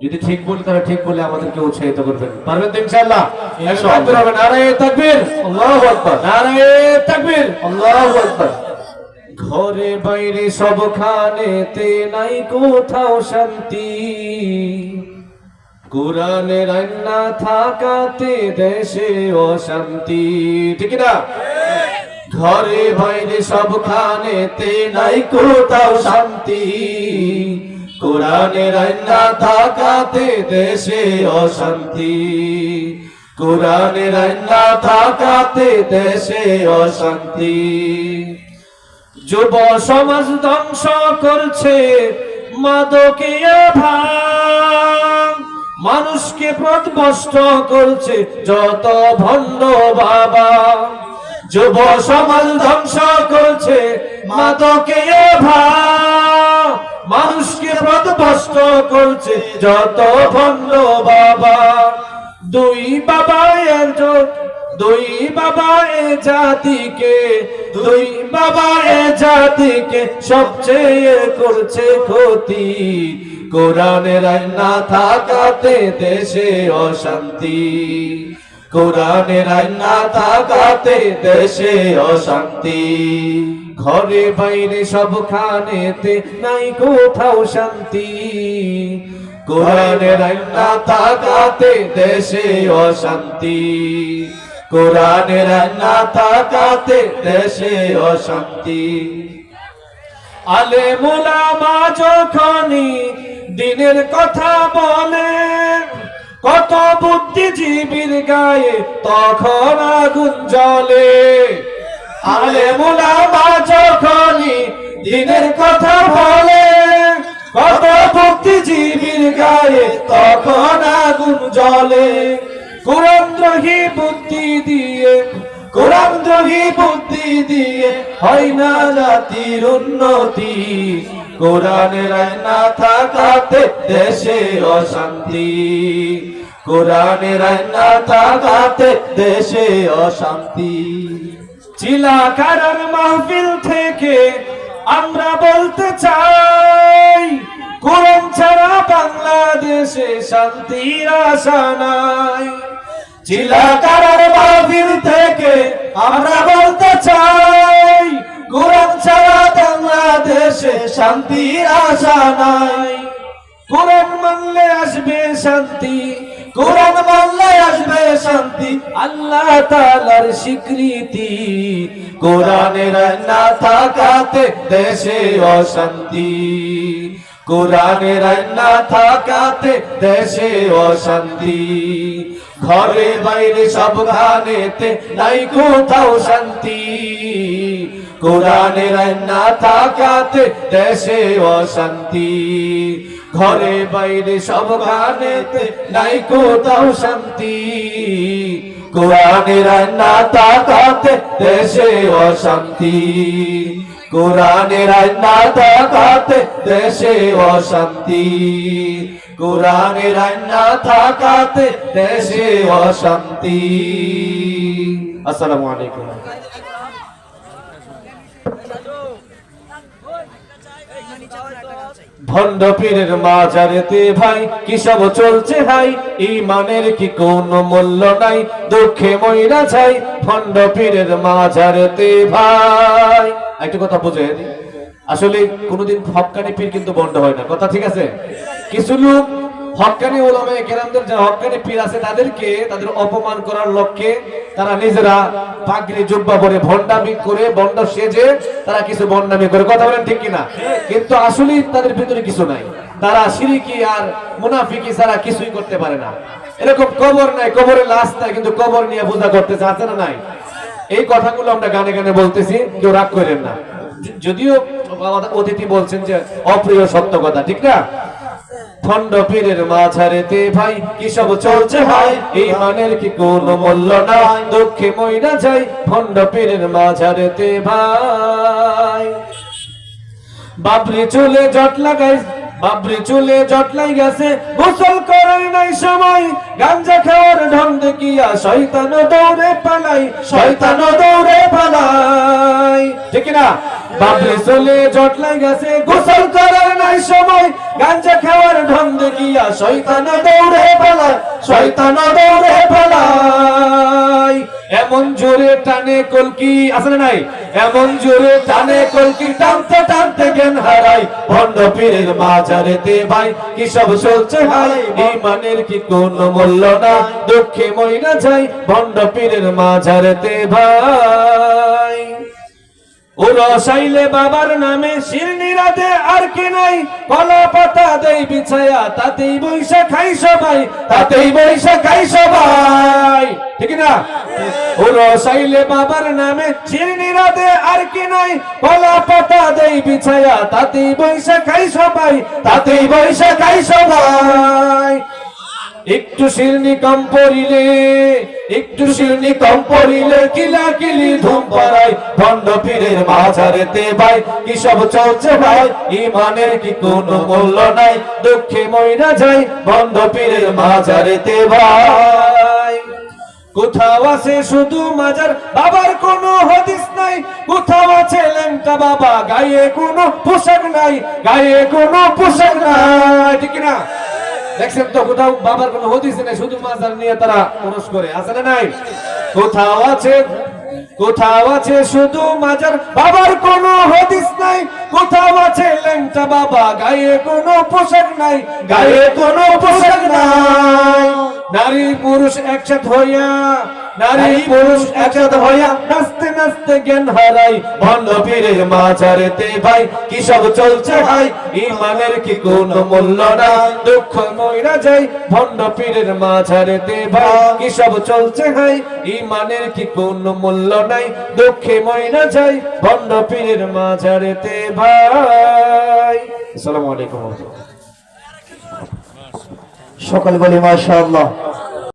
যদি ঠিক বলি তাহলে ঠিক বলে আমাদেরকে উৎসাহিত করবেন, পারবেন তো ইনশাআল্লাহ? তাকবীর হবে, নারায়ে তাকবীর, আল্লাহু আকবার, নারায়ে তাকবীর, আল্লাহু আকবার। ঘরে বাইরে সবখানেতে নাই কোথাও শান্তি, কোরআনের আইন না থাকাতে দেশে অশান্তি, ঠিক না? ঘরে বাইরে সবখানেতে নাই কোথাও শান্তি, কোরআনের আইন না থাকাতে দেশে অশান্তি, কোরআনের আইন না থাকাতে দেশে অশান্তি। যুব সমাজ ধ্বংস করছে মাদকের ভান, মানুষকে পথভ্রষ্ট করছে যত ভণ্ড বাবা। যুব সমাজ ধ্বংস করছে মাদকের ভান, মানুষকে পথভ্রষ্ট করছে যত ভণ্ড বাবা। দুই বাবা একজন, দুই বাবা এ জাতিকে, দুই বাবা এ জাতিকে সবচেয়ে করছে ক্ষতি, কোরআনের আইন না থাকাতে দেশে অশান্তি, কোরআনের আইন না থাকাতে দেশে অশান্তি। ঘরে বাইরে সবখানেতে নাই কোথাও শান্তি, কোরআনের আইন না থাকাতে দেশে অশান্তি, কোরআনের আইন না থাকাতে দেশে অশান্তি। আলেম ওলামা যখনই দিনের কথা বলে, কত বুদ্ধিজীবীর গায়ে তখন আগুন জ্বলে। আলেম ওলামা যখনই দিনের কথা বলে, কত বুদ্ধিজীবীর গায়ে তখন আগুন জ্বলে। কোরআনদ্রোহী বুদ্ধি দিয়ে, কোরআনদ্রোহী বুদ্ধি দিয়ে হয় না জাতির উন্নতি, কোরআনের আইন না থাকাতে দেশে অশান্তি, কোরআনের আইন না থাকাতে দেশে অশান্তি। চিলাকারার মাহফিল থেকে আমরা বলতে চাই, কোরআন ছাড়া বাংলাদেশে শান্তির আশা নাই। চিলাকারার মাহফিল থেকে আমরা বলতে চাই, কোরআন ছাড়া বাংলাদেশে শান্তির আশা নাই। কোরআন মানলে আসবে শান্তি, কোরআন মানলে আসবে শান্তি, আল্লাহ তাআলার স্বীকৃতি, কোরআনের আইন না থাকাতে দেশে অশান্তি, কোরআনের আইন না থাকাতে দেশে অশান্তি। ঘরে বাইরে সবখানেতে নাই কোথাও শান্তি, কোরআনের আইন না থাকাতে দেশে অশান্তি, ঘরে বাইরে সবখানেতে নাই কোথাও শান্তি, কোরআনের আইন না থাকাতে দেশে অশান্তি, কোরআনের আইন না থাকাতে দেশে অশান্তি, কোরআনের আইন না থাকাতে দেশে অশান্তি। আসসালামু আলাইকুম। ভণ্ড পীরের মাজারেতে ভাই কি সব চলছে হাই, ঈমানের কি কোনো মূল্য নাই, দুঃখে মইরা যাই ভণ্ড পীরের মাজারেতে ভাই। একটা কথা বুঝে, আসলে কোনোদিন হক্কানি পীর কিন্তু বন্ধ হয় না, কথা ঠিক আছে? কিছু লোক হক্কানি ওলামায়ে কেরামদের যারা হক্কানি পীর আছে তাদেরকে তাদের অপমান করার লক্ষ্যে তারা নিজেরা পাগড়ি জুব্বা পরে ভণ্ডামি করে, বন্ড সেজে তারা কিছু বন্ডামি করে, কথা বলেন ঠিক কিনা? কিন্তু আসলে তাদের ভিতরে কিছু নাই, তারা শিরকি আর মুনাফিকি ছাড়া কিছুই করতে পারে না। এরকম কবর নাই, কবরের লাশ নাই, কিন্তু কবর নিয়ে পূজা করতেছে, আছে না নাই? এই কথাগুলো আমরা গানে গানে বলতেছি, কেউ রাগ করেন না, যদিও আমাদের অতিথি বলছেন যে অপ্রিয় সত্য কথা, ঠিক না? ভণ্ড পীরের মাঝারেতে ভাই কি সব চলছে ভাই, ঈমানের কি কোনো মূল্য নাই, দুঃখে মইরা যাই ভণ্ড পীরের মাঝারেতে ভাই। বাবরি চুলে জট লাগাই বাবরি চুলে জটলাই গেছে গোসল করার নাই সময় গাঞ্জা খাওয়ার ঢং দেখিয়া শয়তান দৌড়ে পালাই শয়তান দৌড়ে পালাই ঠিক না বাবরি চুলে জটলাই গেছে গোসল করার নাই সময় গাঞ্জা খাওয়ার ঢং দেখিয়া শয়তান দৌড়ে পালাই শয়তান দৌড়ে পালাই এমন জোরে টানে কলকি আছে না নাই এমন জোরে টানে কলকি টানতে টানতে জ্ঞান হারাই ভণ্ড পীরের মাজারেতে ভাই কি সব চলছে হাই ঈমানের কি কোনো মূল্য না দুঃখে মইরা যাই ভণ্ড পীরের মাজারেতে ভাই ও রসাইলে বাবার নামে শিরনি রাতে আর কি নাই কলা পাতা দেই বিছায়া তাতেই বৈশা খাই সবাই তাতেই বৈশা খাই সবাই ঠিক না ও রসাইলে বাবার নামে শিরনি রাতে আর কি নাই কলা পাতা দেই বিছায়া তাতেই বৈশা খাই সবাই তাতেই বৈশা খাই সবাই একটু শিরনি কম পড়িলে একটু শিরনি কম পড়িলে কিলা কিলি ধুম পাড়াই ভণ্ড পীরের মাজারেতে ভাই কি সব চলছে ভাই ঈমানের কি কোনো মূল্য নাই দুঃখে মইরা যাই ভণ্ড পীরের মাজারেতে ভাই কোথাও আছে শুধু মাজার বাবার কোনো হদিস নাই কোথাও আছে লেংটা বাবা গায়ে কোনো পোশাক নাই গায়ে কোনো পোশাক নাই ঠিক না দেখছেন তো কোথাও বাবার কোনো হদিস নেই শুধু মাজার নিয়ে তারা উরস করে আছে না নাই কোথাও আছে শুধু মাজার বাবার কোনো হদিস নাই কোথাও আছে লেংটা বাবা গায়ে কোনো পোশাক নাই গায়ে কোনো পোশাক নাই নারী পুরুষ একসাথে হইয়া নারী পুরুষ একসাথে হইয়া নাচতে নাচতে জ্ঞান হারাই ভণ্ড পীরের মাজারেতে ভাই কি সব চলছে ভাই ঈমানের কি কোনো মূল্য না দুঃখ মইরা যাই ভণ্ড পীরের মাজারেতে ভাই কি সব চলছে ভাই ঈমানের কি কোনো মূল্য নাই দুঃখে মইরা যাই ভণ্ড পীরের মাজারেতে ভাই আসসালামু আলাইকুম সকল বলি মাশাআল্লাহ।